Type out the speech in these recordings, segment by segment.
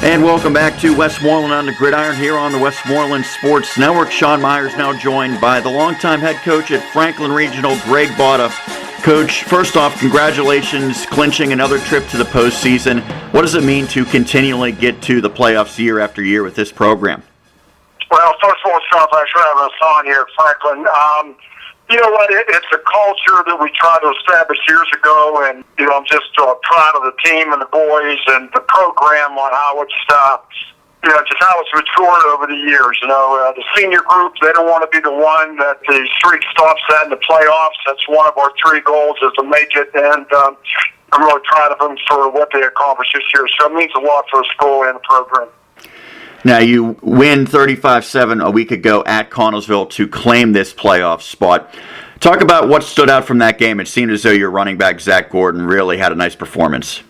And welcome back to Westmoreland on the Gridiron here on the Westmoreland Sports Network. Sean Myers now joined by the longtime head coach at Franklin Regional, Greg Botta. Coach, first off, congratulations clinching another trip to the postseason. What does it mean to continually get to the playoffs year after year with this program? Well, first of all, Sean, thanks for having us on here at Franklin. You know what? It's a culture that we tried to establish years ago, and I'm just proud of the team and the boys and the program on how it's just how it's matured over the years. The senior group, they don't want to be the one that the streak stops at in the playoffs. That's one of our three goals, is to make it, and I'm really proud of them for what they accomplished this year. So it means a lot for the school and the program. Now, you win 35-7 a week ago at Connellsville to claim this playoff spot. Talk about what stood out from that game. It seemed as though your running back, Zach Gordon, really had a nice performance.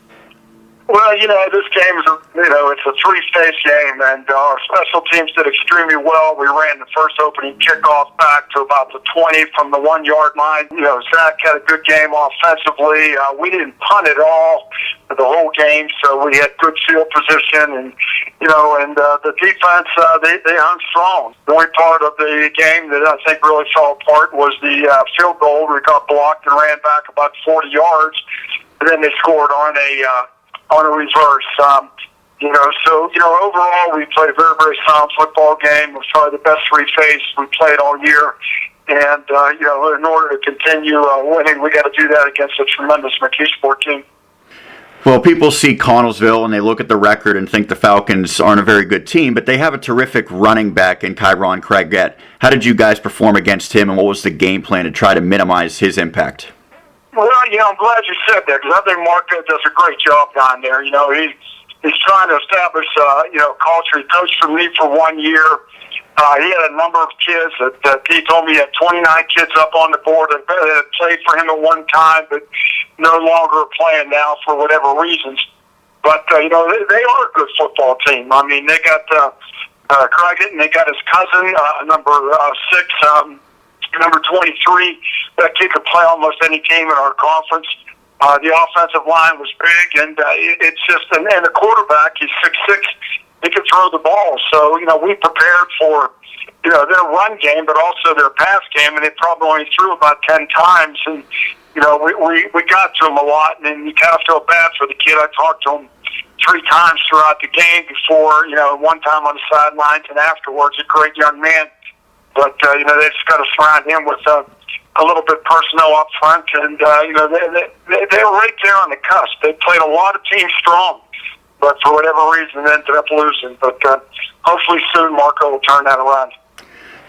Well, this game is it's a three-phase game, and our special teams did extremely well. We ran the first opening kickoff back to about the 20 from the 1-yard line. Zach had a good game offensively. We didn't punt at all the whole game, so we had good field position, and the defense, they hung strong. The only part of the game that I think really fell apart was the field goal. We got blocked and ran back about 40 yards, and then they scored on a reverse. Overall, we played a very, very sound football game. It was probably the best three-phase we played all year. And, in order to continue winning, we got to do that against a tremendous McKeesport team. Well, people see Connellsville and they look at the record and think the Falcons aren't a very good team, but they have a terrific running back in Kyron Craigette. How did you guys perform against him, and what was the game plan to try to minimize his impact? Well, I'm glad you said that, because I think Mark does a great job down there. He's trying to establish, culture. He coached for me for 1 year. He had a number of kids that he told me he had 29 kids up on the board that had played for him at one time, but no longer playing now for whatever reasons. But, they are a good football team. I mean, they got Craigett, and they got his cousin, number 6, number 23. That kid could play almost any team in our conference. The offensive line was big, and it's just, and the quarterback, he's 6'6", he could throw the ball. So, we prepared for, their run game, but also their pass game, and they probably only threw about 10 times. And, we got to him a lot, and then you kind of feel bad for the kid. I talked to him 3 times throughout the game before, one time on the sidelines and afterwards. A great young man. But, they just got to surround him with a little bit personnel up front. And, they were right there on the cusp. They played a lot of teams strong, but for whatever reason, they ended up losing. But hopefully soon Marco will turn that around.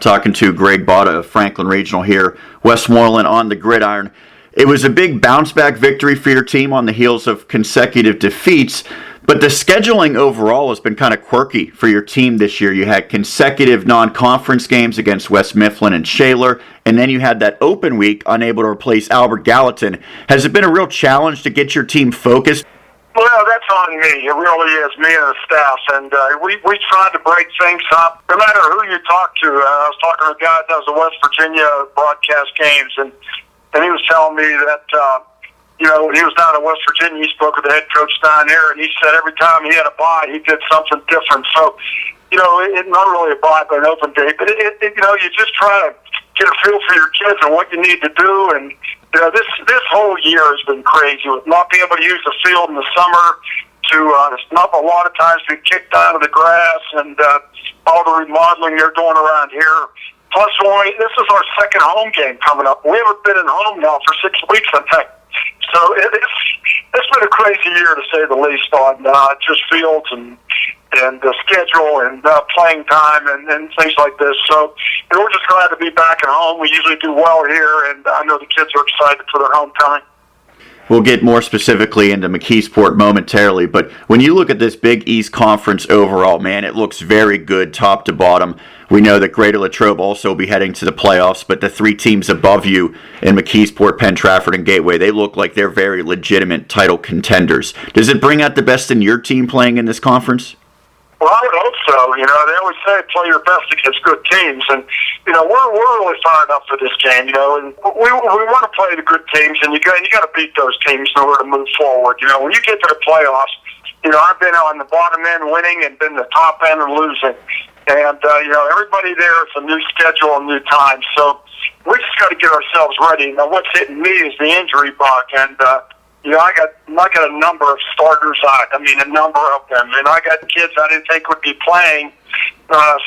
Talking to Greg Botta of Franklin Regional here, Westmoreland on the Gridiron. It was a big bounce-back victory for your team on the heels of consecutive defeats, but the scheduling overall has been kind of quirky for your team this year. You had consecutive non-conference games against West Mifflin and Shaler, and then you had that open week unable to replace Albert Gallatin. Has it been a real challenge to get your team focused? Well, that's on me. It really is, me and the staff. And we tried to break things up. No matter who you talk to, I was talking to a guy that does the West Virginia broadcast games, and he was telling me that, when he was down in West Virginia, he spoke with the head coach down there, and he said every time he had a bye, he did something different. So, it's not really a bye, but an open day. But, you just try to get a feel for your kids and what you need to do. And, this whole year has been crazy with not being able to use the field in the summer, to not a lot of times being kicked out of the grass, and all the remodeling they're doing around here. Plus, this is our second home game coming up. We haven't been in home now for 6 weeks, I think. So it's been a crazy year, to say the least, on just fields and the schedule and playing time and things like this. So we're just glad to be back at home. We usually do well here, and I know the kids are excited for their homecoming. We'll get more specifically into McKeesport momentarily, but when you look at this Big East Conference overall, man, it looks very good top to bottom. We know that Greater Latrobe also will be heading to the playoffs, but the 3 teams above you in McKeesport, Penn Trafford, and Gateway, they look like they're very legitimate title contenders. Does it bring out the best in your team playing in this conference? Well, I would hope so. They always say play your best against good teams, and we're really fired up for this game. And we want to play the good teams, and you got to beat those teams in order to move forward. When you get to the playoffs, I've been on the bottom end winning and been the top end and losing. And, everybody there is a new schedule and new time. So we just got to get ourselves ready. Now, what's hitting me is the injury bug. And, I got a number of starters out. I mean, a number of them. And I got kids I didn't think would be playing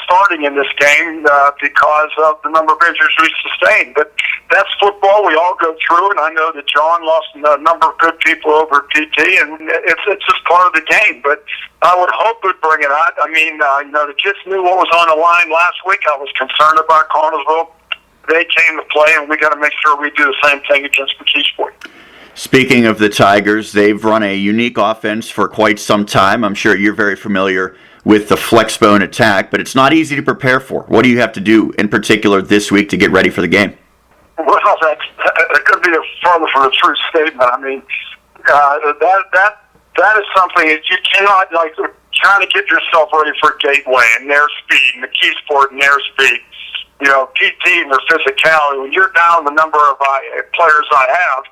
starting in this game because of the number of injuries we sustained. But that's football. We all go through, and I know that John lost a number of good people over at PT, and it's just part of the game. But I would hope we'd bring it out. I mean, the kids knew what was on the line last week. I was concerned about Cartersville. They came to play, and we got to make sure we do the same thing against McKeesport. Speaking of the Tigers, they've run a unique offense for quite some time. I'm sure you're very familiar with the flexbone attack, but it's not easy to prepare for. What do you have to do in particular this week to get ready for the game? Well, that could be a further from a true statement. I mean, that is something that you cannot, trying to get yourself ready for Gateway and their speed, McKeesport and their speed. PT and their physicality. When you're down the number of players I have,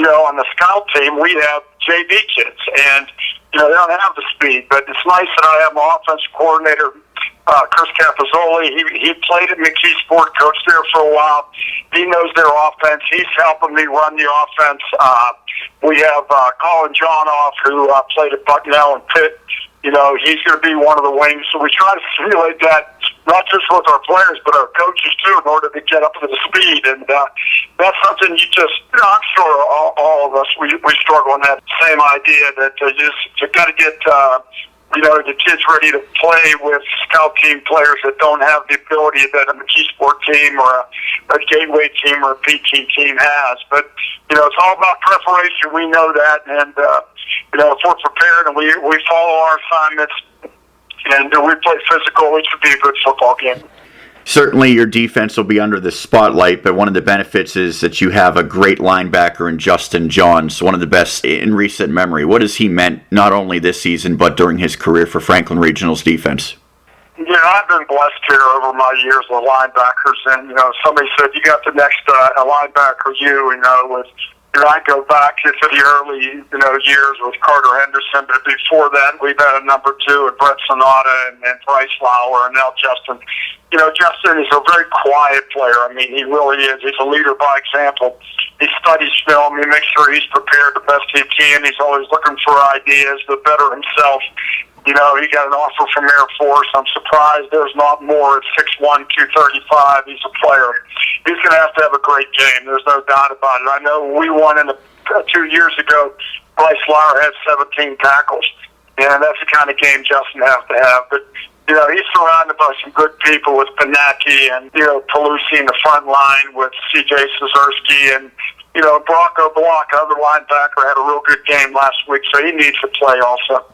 on the scout team, we have JV kids, and, they don't have the speed, but it's nice that I have my offensive coordinator, Chris Capizoli. He played at McKeesport, coached there for a while. He knows their offense. He's helping me run the offense. We have Colin Johnoff, who played at Bucknell and Pitt. He's going to be one of the wings. So we try to simulate that, not just with our players, but our coaches, too, in order to get up to the speed. And that's something I'm sure all of us, we struggle in that same idea that you got to get, the kids ready to play with scout team players that don't have the ability that a McKeesport team or a Gateway team or a PT team has. But, it's all about preparation. We know that. And, if we're prepared and we follow our assignments and we play physical, it should be a good football game. Certainly your defense will be under the spotlight, but one of the benefits is that you have a great linebacker in Justin Johns, one of the best in recent memory. What has he meant not only this season, but during his career for Franklin Regional's defense? I've been blessed here over my years with linebackers, and, somebody said, you got the next linebacker, with I go back to the early, years with Carter Henderson, but before that, we've had a number two with Brett Sonata and Bryce Lauer, and now Justin. Justin is a very quiet player. I mean, he really is. He's a leader by example. He studies film. He makes sure he's prepared the best he can. He's always looking for ideas to better himself. He got an offer from Air Force. I'm surprised there's not more at 6'1", 235. He's a player. He's going to have a great game. There's no doubt about it. I know we won 2 years ago. Bryce Lauer had 17 tackles. And that's the kind of game Justin has to have. But, he's surrounded by some good people with Panaki and, Pelusi in the front line with C.J. Szewski and, Bronco Block, other linebacker, had a real good game last week, so he needs to play also.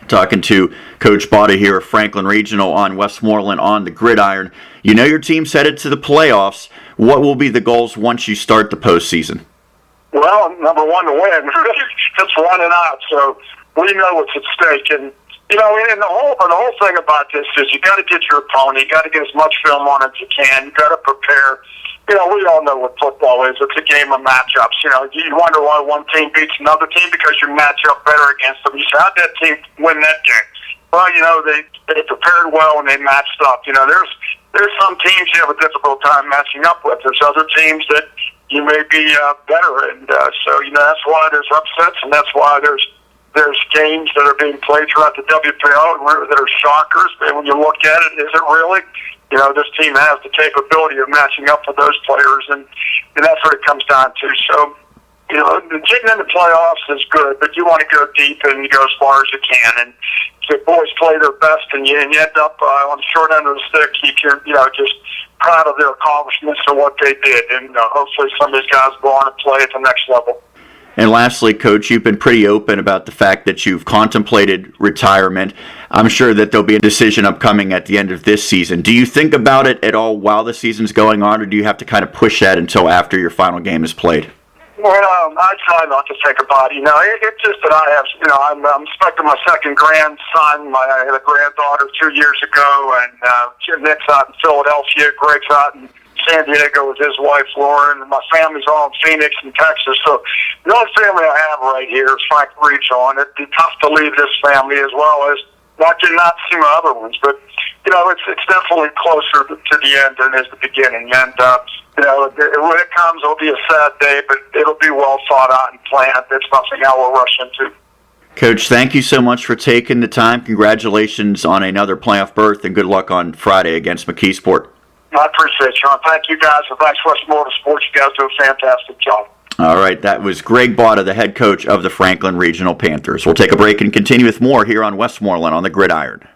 Talking to Coach Botta here of Franklin Regional on Westmoreland on the Gridiron. Your team's headed to the playoffs. What will be the goals once you start the postseason? Well, number one, to win. It's running out, so we know what's at stake. And, and the whole thing about this is you got to get your opponent. You got to get as much film on it as you can. You got to prepare. We all know what football is. It's a game of matchups. You wonder why one team beats another team because you match up better against them. You say, how'd that team win that game? Well, they prepared well and they matched up. There's some teams you have a difficult time matching up with. There's other teams that you may be better. And so, that's why there's upsets and that's why there's games that are being played throughout the WPO that are shockers. And when you look at it, is it really? This team has the capability of matching up with those players, and that's what it comes down to. So, getting in the playoffs is good, but you want to go deep and you go as far as you can. And the boys play their best, and you end up on the short end of the stick. You're, just proud of their accomplishments and what they did. And hopefully some of these guys go on and play at the next level. And lastly, Coach, you've been pretty open about the fact that you've contemplated retirement. I'm sure that there'll be a decision upcoming at the end of this season. Do you think about it at all while the season's going on, or do you have to kind of push that until after your final game is played? Well, I try not to think about it. It's just that I have, I'm expecting my second grandson. I had a granddaughter 2 years ago, and Nick's out in Philadelphia, Greg's out in San Diego with his wife, Lauren, and my family's all in Phoenix and Texas. So the only family I have right here is Franklin Regional, and it'd be tough to leave this family as well as not see my other ones. But, you know, it's definitely closer to the end than is the beginning. And, you know, when it comes, it'll be a sad day, but it'll be well thought out and planned. It's nothing I will rush into. Coach, thank you so much for taking the time. Congratulations on another playoff berth, and good luck on Friday against McKeesport. I appreciate it, Sean. Thank you guys, and thanks Westmoreland Sports. You guys do a fantastic job. All right, that was Greg Botta, the head coach of the Franklin Regional Panthers. We'll take a break and continue with more here on Westmoreland on the Gridiron.